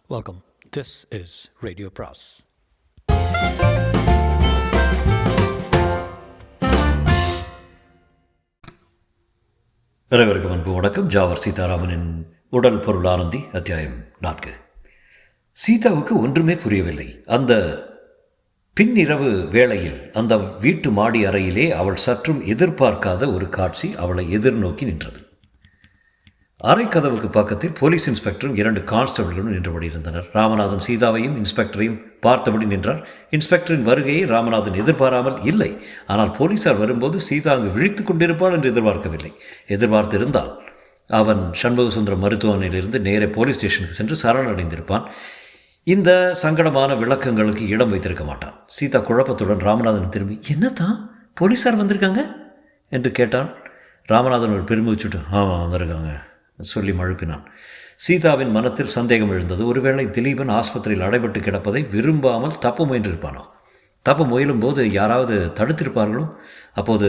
Welcome. This is Radio Pras. அனைவருக்கும் அன்பு வணக்கம். ஜாவர் சீதாராமனின் உடல் பொருள் ஆனந்தி அத்தியாயம் 4. சீதாவுக்கு ஒன்றுமே புரியவில்லை. அந்த பின்னிரவு வேளையில் அந்த வீட்டு மாடி அறையிலே அவள் சற்றும் எதிர்பார்க்காத ஒரு காட்சி அவளை எதிர்நோக்கி நின்றது. அறைக்கதவுக்கு பக்கத்தில் போலீஸ் இன்ஸ்பெக்டரும் 2 கான்ஸ்டபிள்களும் நின்றபடி இருந்தனர். ராமநாதன் சீதாவையும் இன்ஸ்பெக்டரையும் பார்த்தபடி நின்றார். இன்ஸ்பெக்டரின் வருகையை ராமநாதன் எதிர்பாராமல் இல்லை. ஆனால் போலீசார் வரும்போது சீதா அங்கு விழித்துக் கொண்டிருப்பாள் என்று எதிர்பார்க்கவில்லை. எதிர்பார்த்திருந்தால் அவன் சண்முகசுந்தரம் மருத்துவமனையிலிருந்து நேரே போலீஸ் ஸ்டேஷனுக்கு சென்று சரணடைந்திருப்பான். இந்த சங்கடமான விளக்கங்களுக்கு இடம் வைத்திருக்க மாட்டான். சீதா குழப்பத்துடன் ராமநாதன் திரும்பி, என்னத்தான் போலீஸார் வந்திருக்காங்க என்று கேட்டான். ராமநாதன் ஒரு பெருமூச்சுட்டு, ஆமாம் வந்திருக்காங்க சொல்லி மழுப்பினான். சீதாவின் மனத்தில் சந்தேகம் எழுந்தது. ஒருவேளை திலீபன் ஆஸ்பத்திரியில் அடைபட்டு கிடப்பதை விரும்பாமல் தப்ப முயன்றிருப்பானோ? தப்ப முயலும் போது யாராவது தடுத்திருப்பார்களோ? அப்போது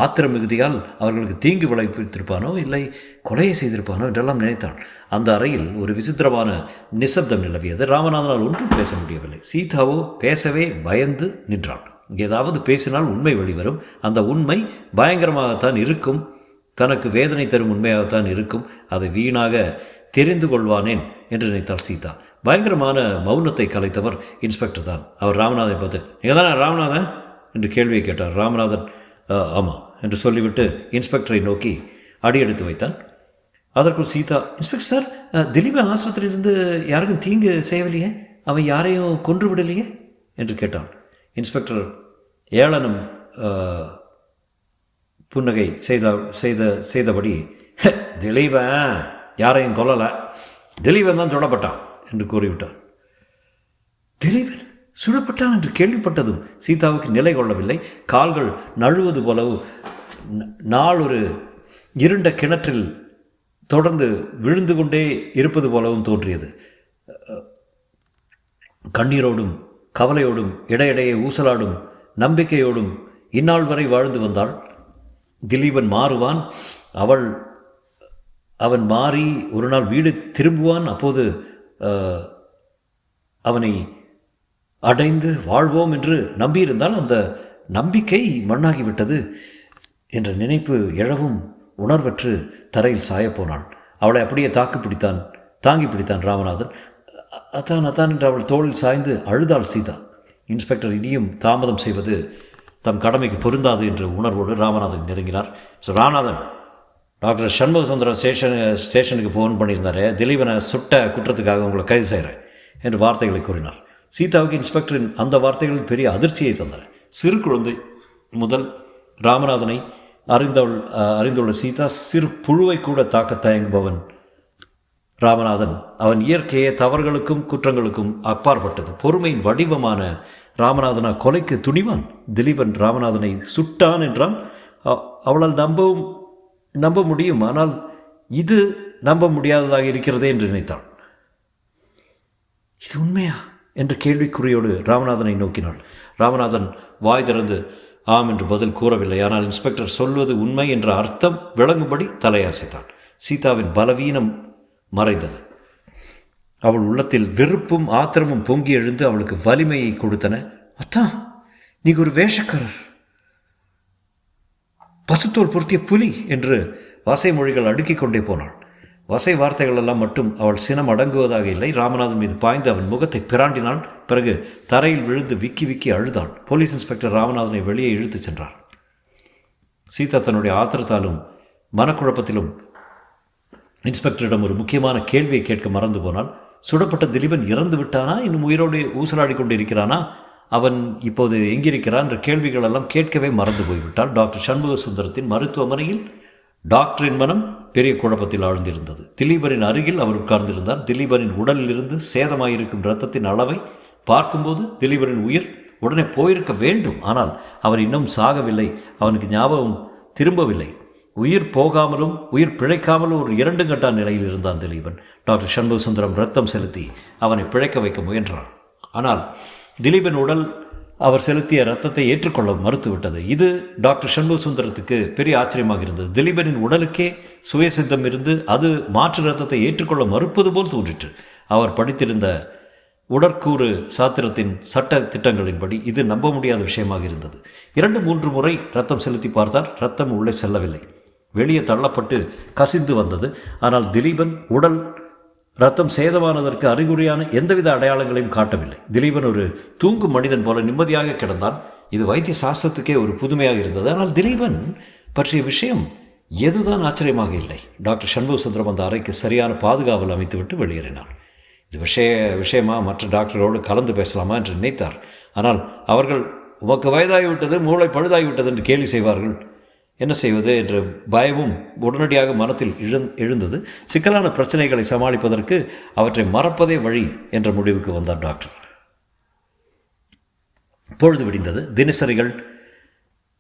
ஆத்திரம் மிகுதியால் அவர்களுக்கு தீங்கு விளைவித்திருப்பானோ, இல்லை கொலையை செய்திருப்பானோ என்றெல்லாம் நினைத்தான். அந்த அறையில் ஒரு விசித்திரமான நிசப்தம் நிலவியது. ராமநாதனால் ஒன்றும் பேச முடியவில்லை. சீதாவோ பேசவே பயந்து நின்றாள். ஏதாவது பேசினால் உண்மை வெளிவரும். அந்த உண்மை பயங்கரமாகத்தான் இருக்கும். தனக்கு வேதனை தரும் உண்மையாகத்தான் இருக்கும். அதை வீணாக தெரிந்து கொள்வானேன் என்று நினைத்தாள் சீதா. பயங்கரமான மௌனத்தை கலைத்தவர் இன்ஸ்பெக்டர் தான். அவர் ராமநாதனை பார்த்து, நீங்கள் தானே ராமநாதன் என்று கேள்வியை கேட்டார். ராமநாதன் ஆமாம் என்று சொல்லிவிட்டு இன்ஸ்பெக்டரை நோக்கி அடியெடுத்து வைத்தான். அதற்குள் சீதா, இன்ஸ்பெக்டர் சார், திலீபன் ஆஸ்பத்திரியிலிருந்து யாருக்கும் தீங்கு செய்யவில்லையே, அவன் யாரையும் கொன்று விடலையே என்று கேட்டான். இன்ஸ்பெக்டர் ஏளனம் புன்னகை செய்தபடி, திலீபன் யாரையும் கொல்லலை, திலீபன் தான் சுடப்பட்டான் என்று கூறிவிட்டார். திலீபன் சுடப்பட்டான் என்று கேள்விப்பட்டதும் சீதாவுக்கு நிலை கொள்ளவில்லை. கால்கள் நழுவது போலவும் நாள் ஒரு இருண்ட கிணற்றில் தொடர்ந்து விழுந்து கொண்டே இருப்பது போலவும் தோன்றியது. கண்ணீரோடும் கவலையோடும் இடையிடையே ஊசலாடும் நம்பிக்கையோடும் இந்நாள் வரை வாழ்ந்து வந்தாள். திலீபன் மாறுவான், அவன் மாறி ஒரு நாள் வீடு திரும்புவான், அப்போது அவனை அடைந்து வாழ்வோம் என்று நம்பியிருந்தால் அந்த நம்பிக்கை மண்ணாகிவிட்டது என்ற நினைப்பு எழவும் உணர்வற்று தரையில் சாயப்போனாள். அவளை அப்படியே தாங்கி பிடித்தான் ராமநாதன். அத்தான் என்று அவள் தோளில் சாய்ந்து அழுதாள் சீதா. இன்ஸ்பெக்டர் இனியும் தாமதம் செய்வது தம் கடமைக்கு பொருந்தாது என்ற உணர்வோடு ராமநாதன் நெருங்கினார். ஸோ ராமநாதன், டாக்டர் சண்முகசுந்தரம் ஸ்டேஷனுக்கு ஃபோன் பண்ணியிருந்தார், திலீபனை சுட்ட குற்றத்துக்காக உங்களை கைது செய்கிறேன் என்று வார்த்தைகளை கூறினார். சீதாவுக்கு இன்ஸ்பெக்டரின் அந்த வார்த்தைகளில் பெரிய அதிர்ச்சியை தந்தன. சிறு குழந்தை முதல் ராமநாதனை அறிந்துள்ள சீதா சிறு புழுவை கூட தாக்க தயங்குபவன் ராமநாதன். அவன் இயற்கையே தவறுகளுக்கும் குற்றங்களுக்கும் அப்பாற்பட்டது. பொறுமையின் வடிவமான ராமநாதனா கொலைக்கு துணிவான். திலீபன் ராமநாதனை சுட்டான் என்றால் அவளால் நம்ப முடியும். ஆனால் இது நம்ப முடியாததாக இருக்கிறதே என்று நினைத்தாள். இது உண்மையா என்ற கேள்விக்குறியோடு ராமநாதனை நோக்கினாள். ராமநாதன் வாய் திறந்து ஆம் என்று பதில் கூறவில்லை. ஆனால் இன்ஸ்பெக்டர் சொல்வது உண்மை என்ற அர்த்தம் விளங்கும்படி தலையாசித்தான். சீதாவின் பலவீனம் மறைந்தது. அவள் உள்ளத்தில் வெறுப்பும் ஆத்திரமும் பொங்கி எழுந்து அவளுக்கு வலிமையை கொடுத்தன. அத்தான், நீங்க ஒரு வேஷக்காரர், பசுத்தோல் பொருத்திய புலி என்று வசை மொழிகள் அடுக்கிக் கொண்டே போனாள். வசை வார்த்தைகள் எல்லாம் மட்டும் அவள் சினம் அடங்குவதாக இல்லை. ராமநாதன் மீது பாய்ந்து அவன் முகத்தை பிராண்டினாள். பிறகு தரையில் விழுந்து விக்கி விக்கி அழுதாள். போலீஸ் இன்ஸ்பெக்டர் ராமநாதனை வெளியே இழுத்துச் சென்றார். சீதா தன்னுடைய ஆத்திரத்தாலும் மனக்குழப்பத்திலும் இன்ஸ்பெக்டரிடம் ஒரு முக்கியமான கேள்வியை கேட்க மறந்து போனாள். சுடப்பட்ட திலீபன் இறந்து விட்டானா, இன்னும் உயிரோடு ஊசலாடி கொண்டு இருக்கிறானா, அவன் இப்போது எங்கிருக்கிறான் என்ற கேள்விகள் எல்லாம் கேட்கவே மறந்து போய்விட்டாள். டாக்டர் சண்முகசுந்தரத்தின் மருத்துவமனையில் டாக்டரின் மனம் பெரிய குழப்பத்தில் ஆழ்ந்திருந்தது. திலீபனின் அருகில் அவர் உட்கார்ந்திருந்தார். திலீபனின் உடலிலிருந்து சேதமாயிருக்கும் இரத்தத்தின் அளவை பார்க்கும்போது திலீபனின் உயிர் உடனே போயிருக்க வேண்டும். ஆனால் அவன் இன்னும் சாகவில்லை. அவனுக்கு ஞாபகம் திரும்பவில்லை. உயிர் போகாமலும் உயிர் பிழைக்காமலும் ஒரு 2 கட்ட நிலையில் இருந்தான் திலீபன். டாக்டர் சண்முகசுந்தரம் ரத்தம் செலுத்தி அவனை பிழைக்க வைக்க முயன்றார். ஆனால் திலீபன் உடல் அவர் செலுத்திய இரத்தத்தை ஏற்றுக்கொள்ள மறுத்துவிட்டது. இது டாக்டர் சண்முகசுந்தரத்துக்கு பெரிய ஆச்சரியமாக இருந்தது. திலீபனின் உடலுக்கே சுயசித்தம் இருந்து அது மாற்று இரத்தத்தை ஏற்றுக்கொள்ள மறுப்பது போல் தோன்றிற்று. அவர் படித்திருந்த உடற்கூறு சாத்திரத்தின் சட்ட திட்டங்களின்படி இது நம்ப முடியாத விஷயமாக இருந்தது. 2-3 முறை ரத்தம் செலுத்தி பார்த்தார். ரத்தம் உள்ளே செல்லவில்லை, வெளியே தள்ளப்பட்டு கசிந்து வந்தது. ஆனால் திலீபன் உடல் ரத்தம் சேதமானதற்கு அறிகுறியான எந்தவித அடையாளங்களையும் காட்டவில்லை. திலீபன் ஒரு தூங்கும் மனிதன் போல நிம்மதியாக கிடந்தான். இது வைத்திய சாஸ்திரத்துக்கே ஒரு புதுமையாக இருந்தது. ஆனால் திலீபன் பற்றிய விஷயம் எதுதான் ஆச்சரியமாக இல்லை. டாக்டர் சண்முக சுந்தரம் அந்த அறைக்கு சரியான பாதுகாவல் அமைத்துவிட்டு வெளியேறினார். இது விஷயமா மற்ற டாக்டரோடு கலந்து பேசலாமா என்று நினைத்தார். ஆனால் அவர்கள் உமக்கு வயதாகிவிட்டது, மூளை பழுதாகிவிட்டது என்று கேலி செய்வார்கள். என்ன செய்வது என்ற பயமும் உடனடியாக மனத்தில் எழுந்தது. சிக்கலான பிரச்சனைகளை சமாளிப்பதற்கு அவற்றை மறப்பதே வழி என்ற முடிவுக்கு வந்தார் டாக்டர். பொழுது விடிந்தது. தினசரிகள்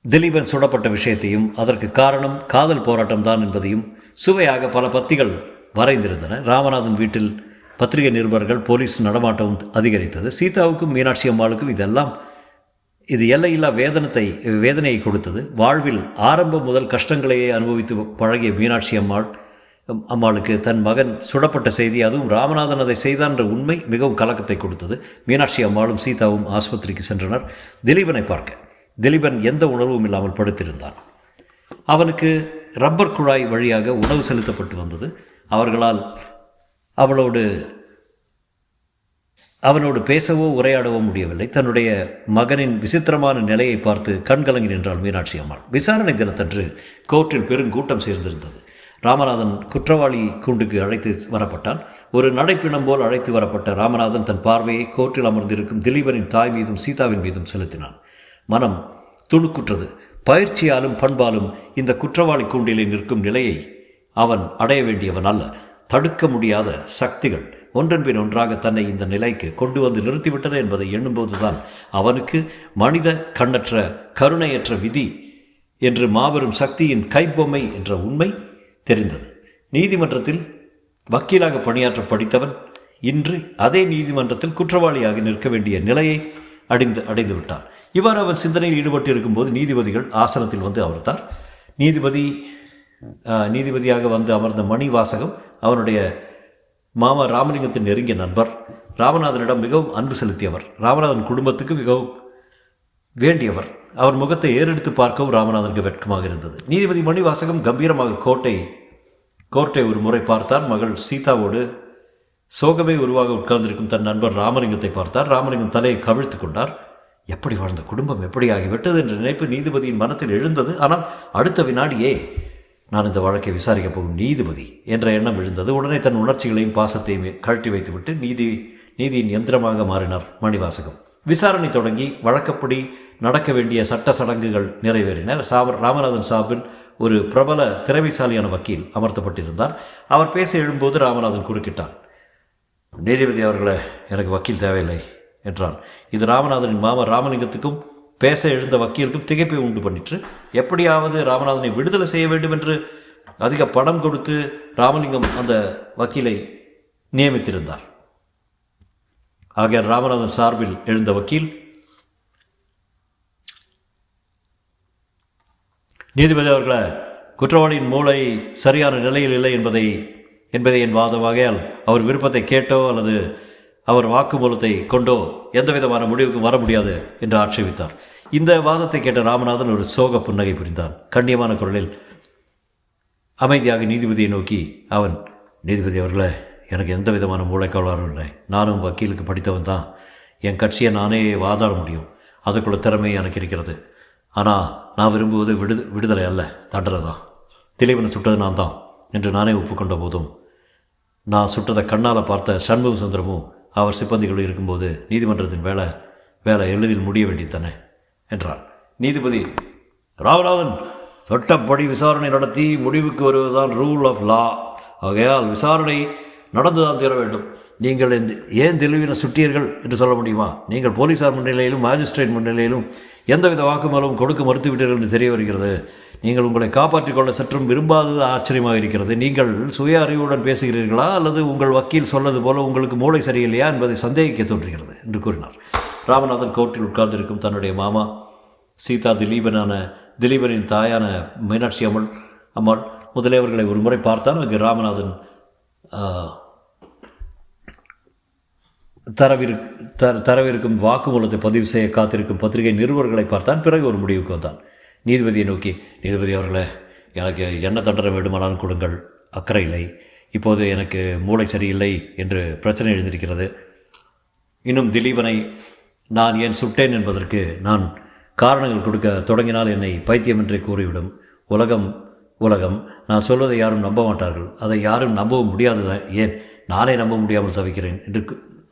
திலீபன் சுடப்பட்ட விஷயத்தையும் அதற்கு காரணம் காதல் போராட்டம் தான் என்பதையும் சுவையாக பல பத்திகள் வரைந்திருந்தன. ராமநாதன் வீட்டில் பத்திரிகை நிருபர்கள், போலீஸ் நடமாட்டமும் அதிகரித்தது. சீதாவுக்கும் மீனாட்சி அம்மாளுக்கும் இது எல்லையில்லா வேதனையை கொடுத்தது. வாழ்வில் ஆரம்பம் முதல் கஷ்டங்களையே அனுபவித்து பழகிய மீனாட்சி அம்மாளுக்கு தன் மகன் சுடப்பட்ட செய்தி, அதுவும் ராமநாதன் அதை செய்தான் என்ற உண்மை மிகவும் கலக்கத்தை கொடுத்தது. மீனாட்சி அம்மாளும் சீதாவும் ஆஸ்பத்திரிக்கு சென்றனர் திலீபனை பார்க்க. திலீபன் எந்த உணர்வும் இல்லாமல் படுத்திருந்தான். அவனுக்கு ரப்பர் குழாய் வழியாக உணவு செலுத்தப்பட்டு வந்தது. அவர்களால் அவனோடு பேசவோ உரையாடவோ முடியவில்லை. தன்னுடைய மகனின் விசித்திரமான நிலையை பார்த்து கண்கலங்கி நின்றாள் மீனாட்சி அம்மாள். விசாரணை தினத்தன்று கோர்ட்டில் பெருங்கூட்டம் சேர்ந்திருந்தது. ராமநாதன் குற்றவாளி கூண்டுக்கு அழைத்து வரப்பட்டான். ஒரு நடைப்பிணம் போல் அழைத்து வரப்பட்ட ராமநாதன் தன் பார்வையை கோர்ட்டில் அமர்ந்திருக்கும் திலீபனின் தாய் மீதும் சீதாவின் மீதும் செலுத்தினான். மனம் துணுக்குற்றது. பயிற்சியாலும் பண்பாலும் இந்த குற்றவாளி கூண்டிலே நிற்கும் நிலையை அவன் அடைய வேண்டியவன் அல்ல. தடுக்க முடியாத சக்திகள் ஒன்றன் பின் ஒன்றாக தன்னை இந்த நிலைக்கு கொண்டு வந்து நிறுத்திவிட்டன என்பதை எண்ணும்போதுதான் அவனுக்கு மனித கண்ணற்ற கருணையற்ற விதி என்று மாபெரும் சக்தியின் கைப்பொம்மை என்ற உண்மை தெரிந்தது. நீதிமன்றத்தில் வக்கீலாக பணியாற்ற படித்தவன் இன்று அதே நீதிமன்றத்தில் குற்றவாளியாக நிற்க வேண்டிய நிலையை அடைந்து விட்டான். இவ்வாறு அவன் சிந்தனையில் ஈடுபட்டு இருக்கும்போது நீதிபதிகள் ஆசனத்தில் வந்து அமர்ந்தார். நீதிபதியாக வந்து அமர்ந்த மணிவாசகம் அவனுடைய மாமா ராமலிங்கத்தின் நெருங்கிய நண்பர். ராமநாதனிடம் மிகவும் அன்பு செலுத்தியவர். ராமநாதன் குடும்பத்துக்கு மிகவும் வேண்டியவர். அவர் முகத்தை ஏறெடுத்து பார்க்கவும் ராமநாதனுக்கு வெட்கமாக இருந்தது. நீதிபதி மணிவாசகம் கம்பீரமாக கோர்ட்டை ஒரு முறை பார்த்தார். மகள் சீதாவோடு சோகமே உருவாக உட்கார்ந்திருக்கும் தன் நண்பர் ராமலிங்கத்தை பார்த்தார். ராமலிங்கம் தலையை கவிழ்த்து கொண்டார். எப்படி வாழ்ந்த குடும்பம் எப்படி ஆகிவிட்டது என்ற நினைப்பு நீதிபதியின் மனத்தில் எழுந்தது. ஆனால் அடுத்த வினாடியே நான் இந்த வழக்கை விசாரிக்கப் போகும் நீதிபதி என்ற எண்ணம் எழுந்தது. உடனே தன் உணர்ச்சிகளையும் பாசத்தையும் கழட்டி வைத்துவிட்டு நீதியின் யந்திரமாக மாறினார் மணிவாசகம். விசாரணை தொடங்கி வழக்கப்படி நடக்க வேண்டிய சட்ட சடங்குகள் நிறைவேறின. ராமநாதன் சார்பில் ஒரு பிரபல திறமைசாலியான வக்கீல் அமர்த்தப்பட்டிருந்தார். அவர் பேச எழும்போது ராமநாதன் குறுக்கிட்டான். நீதிபதி அவர்களே, எனக்கு வக்கீல் தேவையில்லை என்றான். இது ராமநாதனின் மாமா ராமலிங்கத்துக்கும் பேச எழுந்த வக்கீலுக்கும் திகைப்பை உண்டு பண்ணிற்று. எப்படியாவது ராமநாதனை விடுதலை செய்ய வேண்டும் என்று அதிக பணம் கொடுத்து ராமலிங்கம் அந்த வக்கீலை நியமித்திருந்தார். ஆகிய ராமநாதன் சார்பில் எழுந்த வக்கீல், நீதிபதி அவர்களே, குற்றவாளியின் மூளை சரியான நிலையில் இல்லை என்பதை என் வாதமாகையால் அவர் விருப்பத்தை கேட்டோ அல்லது அவர் வாக்குமூலத்தை கொண்டோ எந்தவிதமான முடிவுக்கும் வர முடியாது என்று ஆட்சேபித்தார். இந்த வாதத்தை கேட்ட ராமநாதன் ஒரு சோக புன்னகை புரிந்தான். கண்ணியமான குரலில் அமைதியாக நீதிபதியை நோக்கி அவன், நீதிபதி அவர்களே, எனக்கு எந்த விதமான மூளைக்கோளாறும் இல்லை. நானும் வக்கீலுக்கு படித்தவன் தான். என் கட்சியை நானே வாதாட முடியும். அதுக்குள்ள திறமை எனக்கு இருக்கிறது. ஆனால் நான் விரும்புவது விடுதலை அல்ல, தண்டனை தான். திலீபனை சுட்டது நான் தான் என்று நானே ஒப்புக்கொண்ட போதும் நான் சுட்டதை கண்ணால் பார்த்த சண்முக சுந்தரமும் அவர் சிப்பந்திகள் இருக்கும்போது நீதிமன்றத்தின் வேலை எளிதில் முடிய வேண்டியதானே என்றார். நீதிபதி, ராமநாதன், சட்டப்படி விசாரணை நடத்தி முடிவுக்கு வருவதுதான் ரூல் ஆஃப் லா. ஆகையால் விசாரணை நடந்துதான் தீர வேண்டும். நீங்கள் ஏன் திலீபனை சுட்டீர்கள் என்று சொல்ல முடியுமா? நீங்கள் போலீசார் முன்னிலையிலும் மாஜிஸ்ட்ரேட் முன்னிலையிலும் எந்தவித வாக்குமூலமும் கொடுக்க மறுத்துவிட்டீர்கள் என்று தெரிய வருகிறது. நீங்கள் உங்களை காப்பாற்றிக் கொள்ள சற்றும் விரும்பாதது ஆச்சரியமாக இருக்கிறது. நீங்கள் சுய அறிவுடன் பேசுகிறீர்களா அல்லது உங்கள் வக்கீல் சொன்னது போல உங்களுக்கு மூளை சரியில்லையா என்பதை சந்தேகிக்க தோன்றுகிறது என்று கூறினார். ராமநாதன் கோர்ட்டில் உட்கார்ந்திருக்கும் தன்னுடைய மாமா சீதா திலீபனின் தாயான மீனாட்சி அம்மாள் முதலியவர்களை ஒரு முறை பார்த்தான். அங்கு ராமநாதன் தரவிருக்கும் வாக்குமூலத்தை பதிவு செய்ய காத்திருக்கும் பத்திரிகை நிருபர்களை பார்த்தான். பிறகு ஒரு முடிவுக்கு வந்தான். நீதிபதியை நோக்கி, நீதிபதி அவர்களே, எனக்கு என்ன தண்டனை வேண்டுமானாலும் கொடுங்கள், அக்கறை இல்லை. இப்போது எனக்கு மூளை சரியில்லை என்று பிரச்சனை எழுந்திருக்கிறது. இன்னும் திலீபனை நான் ஏன் சுட்டேன் என்பதற்கு நான் காரணங்கள் கொடுக்க தொடங்கினால் என்னை பைத்தியம் என்றே கூறிவிடும். உலகம் நான் சொல்வதை யாரும் நம்ப மாட்டார்கள். அதை யாரும் நம்பவும் முடியாதுதான். ஏன் நானே நம்ப முடியாமல் தவிக்கிறேன் என்று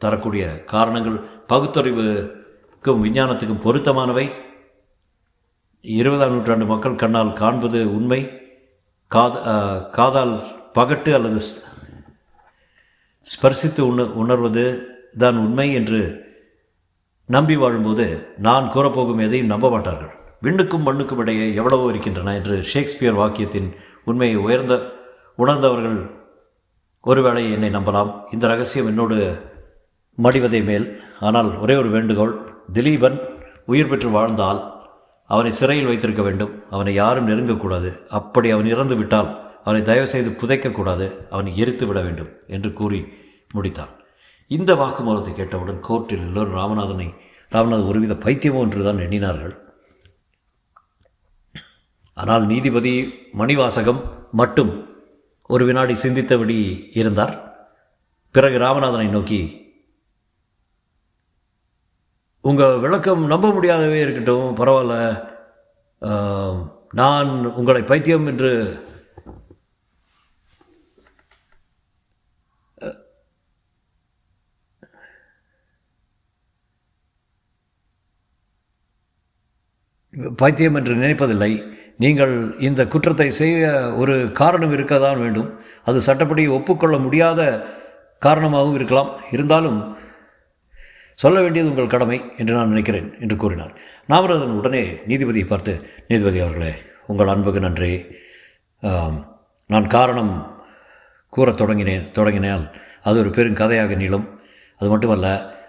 தரக்கூடிய காரணங்கள் பகுத்தறிவுக்கும் விஞ்ஞானத்துக்கும் பொருத்தமானவை. 20ஆம் நூற்றாண்டு மக்கள் கண்ணால் காண்பது உண்மை, காதால் பகட்டு அல்லது ஸ்பர்சித்து உணர்வது தான் உண்மை என்று நம்பி வாழும்போது நான் கூறப்போகும் எதையும் நம்ப மாட்டார்கள். விண்ணுக்கும் மண்ணுக்கும் இடையே எவ்வளவோ இருக்கின்றன என்று ஷேக்ஸ்பியர் வாக்கியத்தின் உண்மையை உணர்ந்தவர்கள் ஒருவேளை என்னை நம்பலாம். இந்த ரகசியம் என்னோடு மடிவதை மேல். ஆனால் ஒரே ஒரு வேண்டுகோள், திலீபன் உயிர் பெற்று வாழ்ந்தால் அவனை சிறையில் வைத்திருக்க வேண்டும். அவனை யாரும் நெருங்கக்கூடாது. அப்படி அவன் இறந்து விட்டால் அவனை தயவுசெய்து புதைக்கக்கூடாது. அவனை எரித்து விட வேண்டும் என்று கூறி முடித்தான். இந்த வாக்குமூலத்தை கேட்டவுடன் கோர்ட்டில் எல்லோரும் ராமநாதன் ஒருவித பைத்தியமோ என்று தான் எண்ணினார்கள். ஆனால் நீதிபதி மணிவாசகம் மட்டும் ஒரு வினாடி சிந்தித்தபடி இருந்தார். பிறகு ராமநாதனை நோக்கி, உங்கள் விளக்கம் நம்ப முடியாதவே இருக்கட்டும், பரவாயில்ல. நான் உங்களை பைத்தியம் என்று நினைப்பதில்லை. நீங்கள் இந்த குற்றத்தை செய்ய ஒரு காரணம் இருக்கத்தான் வேண்டும். அது சட்டப்படி ஒப்புக்கொள்ள முடியாத காரணமாகவும் இருக்கலாம். இருந்தாலும் சொல்ல வேண்டியது உங்கள் கடமை என்று நான் நினைக்கிறேன் என்று கூறினார். ராமநாதன் உடனே நீதிபதியை பார்த்து, நீதிபதி அவர்களே, உங்கள் அன்புக்கு நன்றி. நான் காரணம் கூறத் தொடங்கினால் அது ஒரு பெரும் கதையாக நீளும். அது மட்டுமல்ல,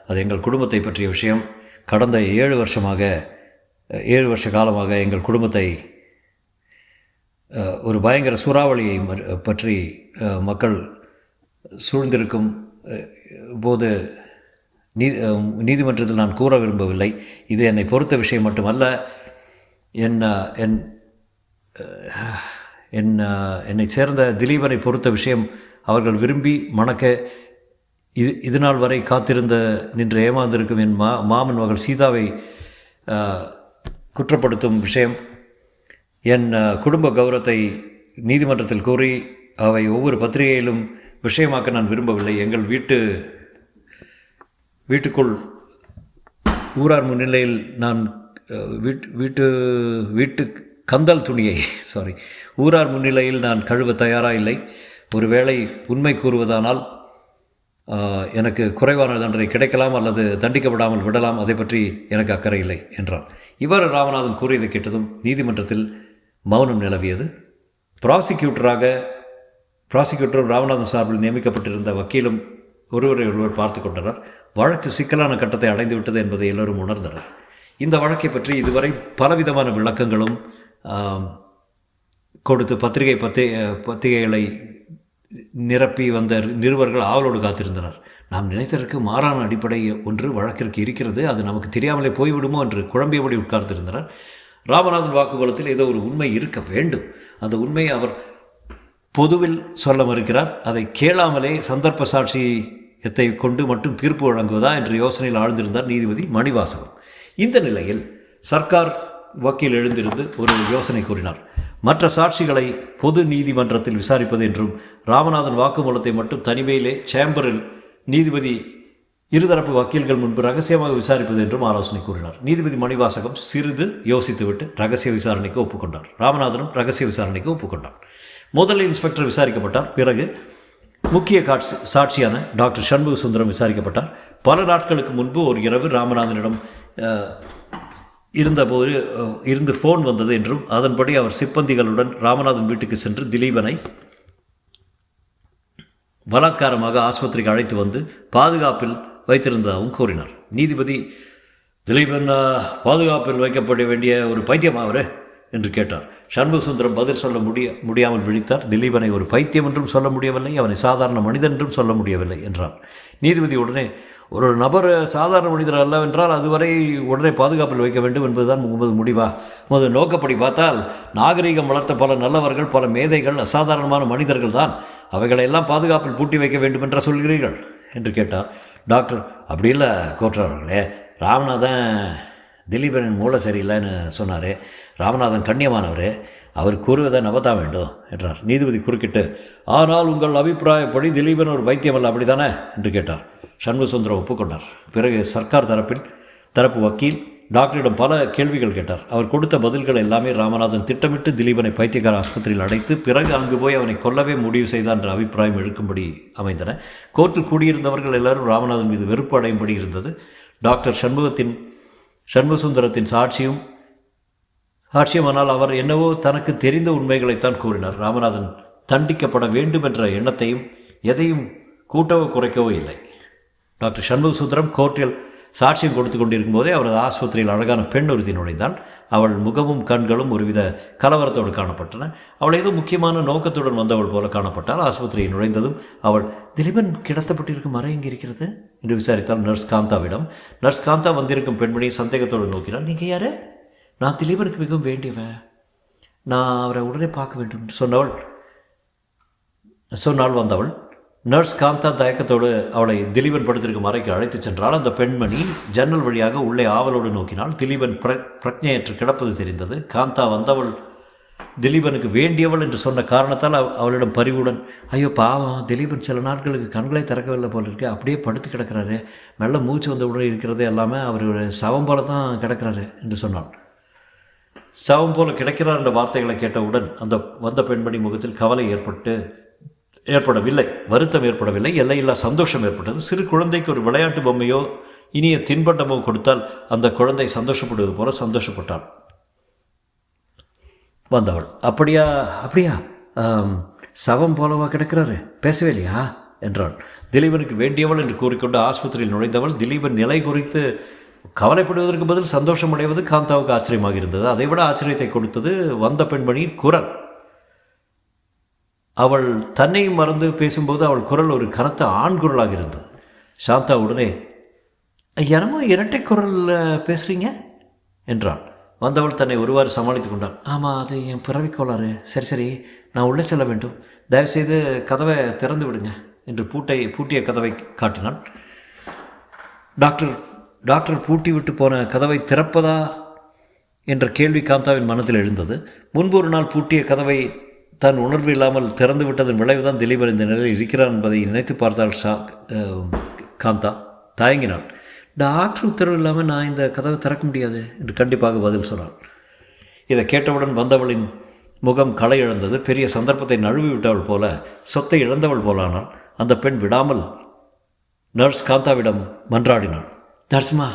அது எங்கள் குடும்பத்தை பற்றிய விஷயம். கடந்த 7 வருஷ காலமாக எங்கள் குடும்பத்தை ஒரு பயங்கர சூறாவளியை பற்றி மக்கள் சூழ்ந்திருக்கும் போது நீதிமன்றத்தில் நான் கூற விரும்பவில்லை. இது என்னை பொறுத்த விஷயம் மட்டுமல்ல, என்னை சேர்ந்த திலீபனை பொறுத்த விஷயம். அவர்கள் விரும்பி மணக்க இது நாள் வரை நின்று ஏமாந்திருக்கும் என் மாமன் மகள் சீதாவை குற்றப்படுத்தும் விஷயம். என் குடும்ப கௌரவத்தை நீதிமன்றத்தில் கூறி அவை ஒவ்வொரு பத்திரிகையிலும் விஷயமாக்க நான் விரும்பவில்லை. எங்கள் வீட்டுக்குள் ஊரார் முன்னிலையில் நான் வீட்டு கந்தல் துணியை ஊரார் முன்னிலையில் நான் கழுவ தயாராக இல்லை. ஒருவேளை உண்மை கூறுவதானால் எனக்கு குறைவான தண்டனை கிடைக்கலாம் அல்லது தண்டிக்கப்படாமல் விடலாம். அதை பற்றி எனக்கு அக்கறை இல்லை என்றார். இவர் ராமநாதன் கூறியதை கேட்டதும் நீதிமன்றத்தில் மௌனம் நிலவியது. ப்ராசிக்யூட்டரும் ராமநாதன் சார்பில் நியமிக்கப்பட்டிருந்த வக்கீலும் ஒருவர் பார்த்து கொண்டனர். வழக்கு சிக்கலான கட்டத்தை அடைந்து விட்டது என்பதை எல்லோரும் உணர்ந்தனர். இந்த வழக்கை பற்றி இதுவரை பலவிதமான விளக்கங்களும் கொடுத்து பத்திரிகைகளை நிரப்பி வந்த நிருபர்கள் ஆவலோடு காத்திருந்தனர். நாம் நினைத்ததற்கு மாறான அடிப்படை ஒன்று வழக்கிற்கு இருக்கிறது, அது நமக்கு தெரியாமலே போய்விடுமோ என்று குழம்பியபடி உட்கார்ந்திருந்தனர். ராமநாதன் வாக்குமூலத்தில் ஏதோ ஒரு உண்மை இருக்க வேண்டும். அந்த உண்மையை அவர் பொதுவில் சொல்ல மறுக்கிறார். அதை கேளாமலே சந்தர்ப்ப சாட்சியத்தை கொண்டு மட்டும் தீர்ப்பு வழங்குவதா என்ற யோசனையில் ஆழ்ந்திருந்தார் நீதிபதி மணிவாசகம். இந்த நிலையில் சர்க்கார் வக்கீல் எழுந்திருந்து ஒரு யோசனை கூறினார். மற்ற சாட்சிகளை பொது நீதிமன்றத்தில் விசாரிப்பது என்றும் ராமநாதன் வாக்குமூலத்தை மட்டும் தனிமையிலே சேம்பரில் நீதிபதி இருதரப்பு வக்கீல்கள் முன்பு ரகசியமாக விசாரிப்பது என்றும் ஆலோசனை கூறினார். நீதிபதி மணிவாசகம் சிறிது யோசித்துவிட்டு ரகசிய விசாரணைக்கு ஒப்புக்கொண்டார். ராமநாதனும் ரகசிய விசாரணைக்கு ஒப்புக்கொண்டார். முதலில் இன்ஸ்பெக்டர் விசாரிக்கப்பட்டார். பிறகு முக்கிய சாட்சியான டாக்டர் சண்முக சுந்தரம் விசாரிக்கப்பட்டார். பல நாட்களுக்கு முன்பு ஒரு இரவு ராமநாதனிடம் இருந்து ஃபோன் வந்தது என்றும் அதன்படி அவர் சிப்பந்திகளுடன் ராமநாதன் வீட்டுக்கு சென்று திலீபனை பலாத்காரமாக ஆஸ்பத்திரிக்கு அழைத்து வந்து பாதுகாப்பில் வைத்திருந்ததாகவும் கூறினார். நீதிபதி, திலீபன் பாதுகாப்பில் வைக்கப்பட வேண்டிய ஒரு பைத்தியமா அவர் என்று கேட்டார். சண்முகசுந்தரம் பதில் சொல்ல முடியாமல் விழித்தார். திலீபனை ஒரு பைத்தியம் என்றும் சொல்ல முடியவில்லை, அவனை சாதாரண மனிதன் என்றும் சொல்ல முடியவில்லை என்றார். நீதிபதி உடனே, ஒரு நபர் சாதாரண மனிதர் அல்லவென்றால் அதுவரை உடனே பாதுகாப்பில் வைக்க வேண்டும் என்பதுதான் உமது முடிவா? உமது நோக்கப்படி பார்த்தால் நாகரீகம் வளர்த்த பல நல்லவர்கள், பல மேதைகள், அசாதாரணமான மனிதர்கள் தான். அவைகளெல்லாம் பாதுகாப்பில் பூட்டி வைக்க வேண்டும் என்று சொல்கிறீர்கள் என்று கேட்டார். டாக்டர், அப்படி இல்லை கோற்றவர்களே, ராமநாதன் திலீபனின் மூளை சரியில்லைன்னு சொன்னார். ராமநாதன் கண்ணியமானவர், அவர் கூறுவதை நம்பத்தான் வேண்டும் என்றார். நீதிபதி குறுக்கிட்டு, ஆனால் உங்கள் அபிப்பிராயப்படி திலீபன் ஒரு பைத்தியமல்ல, அப்படித்தானே என்று கேட்டார். சண்முகசுந்தரம் ஒப்புக்கொண்டார். பிறகு சர்க்கார் தரப்பு வக்கீல் டாக்டரிடம் பல கேள்விகள் கேட்டார். அவர் கொடுத்த பதில்கள் எல்லாமே ராமநாதன் திட்டமிட்டு திலீபனை பைத்தியக்கார ஆஸ்பத்திரியில் அடைத்து பிறகு அங்கு போய் அவனை கொல்லவே முடிவு செய்தான் என்ற அபிப்பிராயம் எடுக்கும்படி அமைந்தன. கோர்ட்டில் கூடியிருந்தவர்கள் எல்லாரும் ராமநாதன் மீது வெறுப்பு அடையும்படி இருந்தது. டாக்டர் சண்முகசுந்தரத்தின் சாட்சியமானால் அவர் என்னவோ தனக்கு தெரிந்த உண்மைகளைத்தான் கூறினார். ராமநாதன் தண்டிக்கப்பட வேண்டும் என்ற எண்ணத்தையும் எதையும் கூட்டவோ குறைக்கவோ இல்லை. டாக்டர் சண்முகசுந்தரம் கோர்ட்டில் சாட்சியம் கொடுத்து கொண்டிருக்கும் போதே அவரது ஆஸ்பத்திரியில் அழகான பெண் ஒருத்தி நுழைந்தாள். அவள் முகமும் கண்களும் ஒருவித கலவரத்தோடு காணப்பட்டன. அவள் ஏதோ முக்கியமான நோக்கத்துடன் வந்தவள் போல காணப்பட்டாள். ஆஸ்பத்திரியை நுழைந்ததும் அவள், திலீபன் கிடத்தப்பட்டிருக்கும் அறை எங்கே இருக்கிறது என்று விசாரித்தாள் நர்ஸ் காந்தாவிடம். நர்ஸ் காந்தா வந்திருக்கும் பெண்மணியை சந்தேகத்தோடு நோக்கினாள். நீங்கள் யாரு? நான் திலீபனுக்கு மிகவும் வேண்டியவன், நான் அவரை உடனே பார்க்க வேண்டும் என்று சொன்னாள் வந்தவள். நர்ஸ் காந்தா தயக்கத்தோடு அவளை திலீபன் படுத்திருக்கும் அறைக்கு அழைத்துச் சென்றால் அந்த பெண்மணி ஜன்னல் வழியாக உள்ளே ஆவலோடு நோக்கினாள். திலீபன் பிரக்ஞையற்று கிடப்பது தெரிந்தது. காந்தா வந்தவள் திலீபனுக்கு வேண்டியவள் என்று சொன்ன காரணத்தால் அவளிடம் பரிவுடன், ஐயோ பாவம், திலீபன் சில நாட்களுக்கு கண்களை திறக்கவில்லை போல இருக்கு, அப்படியே படுத்து கிடக்கிறாரு, மெல்ல மூச்சு வந்தவுடன் இருக்கிறது எல்லாமே அவர் ஒரு சவம் போல தான் கிடக்கிறாரு என்று சொன்னாள். சவம் போல கிடக்கிறார் என்ற வார்த்தைகளை கேட்டவுடன் அந்த வந்த பெண்மணி முகத்தில் கவலை ஏற்படவில்லை, வருத்தம் ஏற்படவில்லை, எல்லையில்லா சந்தோஷம் ஏற்பட்டது. சிறு குழந்தைக்கு ஒரு விளையாட்டு பொம்மையோ இனிய தின்பண்டமோ கொடுத்தால் அந்த குழந்தை சந்தோஷப்படுவது போல சந்தோஷப்பட்டாள் வந்தவள். அப்படியா சவம் போலவா கிடக்கிறாரு, பேசவே இல்லையா என்றாள். திலீபனுக்கு வேண்டியவள் என்று கூறிக்கொண்டு ஆஸ்பத்திரியில் நுழைந்தவள் திலீபன் நிலை குறித்து கவலைப்படுவதற்கு பதில் சந்தோஷம் அடைவது காந்தாவுக்கு ஆச்சரியமாக இருந்தது. அதைவிட ஆச்சரியத்தை கொடுத்தது வந்த பெண்மணியின் குரல். அவள் தன்னையும் மறந்து பேசும்போது அவள் குரல் ஒரு கனத்த ஆண் குரலாக இருந்தது. சாந்தா உடனே, என்னமோ இரட்டை குரலில் பேசுகிறீங்க என்றாள். வந்தவள் தன்னை ஒருவாறு சமாளித்து கொண்டாள். ஆமாம், அது என் பிறவிக்கோளாறு. சரி, நான் உள்ளே செல்ல வேண்டும், தயவுசெய்து கதவை திறந்து விடுங்க என்று பூட்டிய கதவை காட்டினாள். டாக்டர் பூட்டி விட்டு போன கதவை திறப்பதா என்ற கேள்வி காந்தாவின் மனத்தில் எழுந்தது. முன்பு ஒரு நாள் பூட்டிய கதவை தன் உணர்வு இல்லாமல் திறந்து விட்டதன் விளைவுதான் திலீபன் இந்த நிலையில் இருக்கிறான் என்பதை நினைத்து பார்த்தாள் காந்தா. தயங்கினாள். டாக்டர் உத்தரவு இல்லாமல் நான் இந்த கதவை திறக்க முடியாது என்று கண்டிப்பாக பதில் சொன்னாள். இதை கேட்டவுடன் வந்தவளின் முகம் களை இழந்தது. பெரிய சந்தர்ப்பத்தை நழுவி விட்டவள் போல, சொத்தை இழந்தவள் போலானாள். அந்த பெண் விடாமல் நர்ஸ் காந்தாவிடம் மன்றாடினாள். நர்ஸ்மா,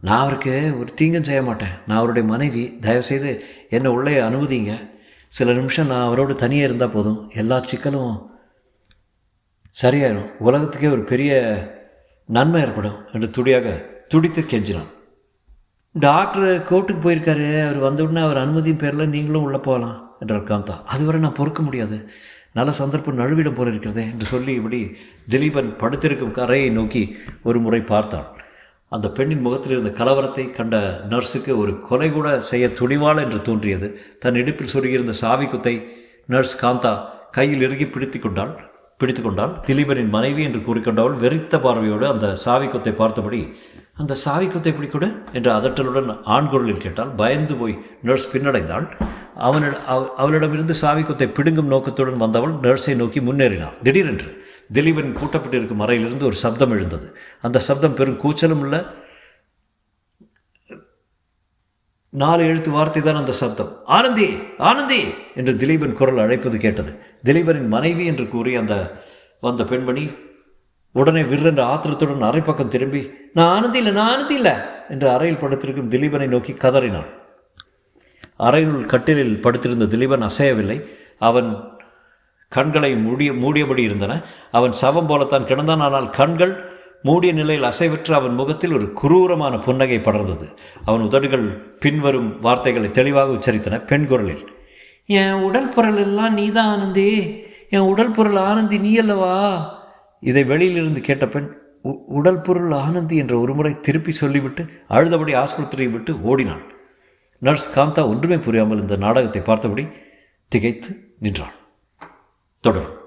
நான் அவருக்கு ஒரு தீங்கும் செய்ய மாட்டேன், நான் அவருடைய மனைவி, தயவுசெய்து என்னை உள்ளே அனுமதிங்க, சில நிமிஷம் நான் அவரோடு தனியாக இருந்தால் போதும், எல்லா சிக்கலும் சரியாயிடும், உலகத்துக்கே ஒரு பெரிய நன்மை ஏற்படும் என்று துடித்து கெஞ்சினான். டாக்டர் கோர்ட்டுக்கு போயிருக்காரு, அவர் வந்தவுடனே அவர் அனுமதியும் பேரில் நீங்களும் உள்ளே போகலாம் என்றார் காந்தா. அதுவரை நான் பொறுக்க முடியாது, நல்ல சந்தர்ப்பம் நழுவிடம் போல இருக்கிறதே என்று சொல்லி இப்படி திலீபன் படுத்திருக்கும் கரையை நோக்கி ஒரு முறை பார்த்தாள். அந்த பெண்ணின் முகத்தில் இருந்த கலவரத்தை கண்ட நர்ஸுக்கு ஒரு கொலை கூட செய்ய துணிவாள் என்று தோன்றியது. தன் இடுப்பில் சொருகியிருந்த சாவி குத்தை நர்ஸ் காந்தா கையில் இறுகி பிடித்து கொண்டாள். திலீபனின் மனைவி என்று கூறிக்கொண்டவள் வெறித்த பார்வையோடு அந்த சாவி குத்தை பார்த்தபடி, அந்த சாவி குத்தை பிடிக்கொடு என்று அதட்டலுடன் ஆண்குரலில் கேட்டால். பயந்து போய் நர்ஸ் பின்னடைந்தாள். அவளிடமிருந்து சாவி குத்தை பிடுங்கும் நோக்கத்துடன் வந்தவள் நர்ஸை நோக்கி முன்னேறினாள். திடீரென்று திலீபன் பூட்டப்பட்டிருக்கும் அறையிலிருந்து ஒரு சப்தம் எழுந்தது. அந்த சப்தம் பெரும் கூச்சலும் உள்ள 4 எழுத்து வார்த்தை தான் அந்த சப்தம். ஆனந்தி, ஆனந்தி என்று திலீபன் குரல் அழைப்பது கேட்டது. திலீபனின் மனைவி என்று கூறி வந்த பெண்மணி உடனே விற்றென்ற ஆத்திரத்துடன் அறை பக்கம் திரும்பி, நான் ஆனந்தி இல்லை என்று அறையில் படுத்திருக்கும் திலீபனை நோக்கி கதறினாள். அறையினுள் கட்டிலில் படுத்திருந்த திலீபன் அசையவில்லை. அவன் கண்களை மூடியபடி இருந்தன. அவன் சவம் போலத்தான் கிடந்தான். ஆனால் கண்கள் மூடிய நிலையில் அசைவற்ற அவன் முகத்தில் ஒரு குரூரமான புன்னகை படர்ந்தது. அவன் உதடுகள் பின்வரும் வார்த்தைகளை தெளிவாக உச்சரித்தன பெண் குரலில். என் உடல் பொருள் எல்லாம் நீதான் ஆனந்தி, என் உடல் பொருள் ஆனந்தி நீ அல்லவா? இதை வெளியிலிருந்து கேட்ட பெண் உடல் பொருள் ஆனந்தி என்ற ஒருமுறை திருப்பி சொல்லிவிட்டு அழுதபடி ஆஸ்பத்திரியை விட்டு ஓடினாள். நர்ஸ் காந்தா ஒன்றுமே புரியாமல் இந்த நாடகத்தை பார்த்தபடி திகைத்து நின்றாள். தொடரும்.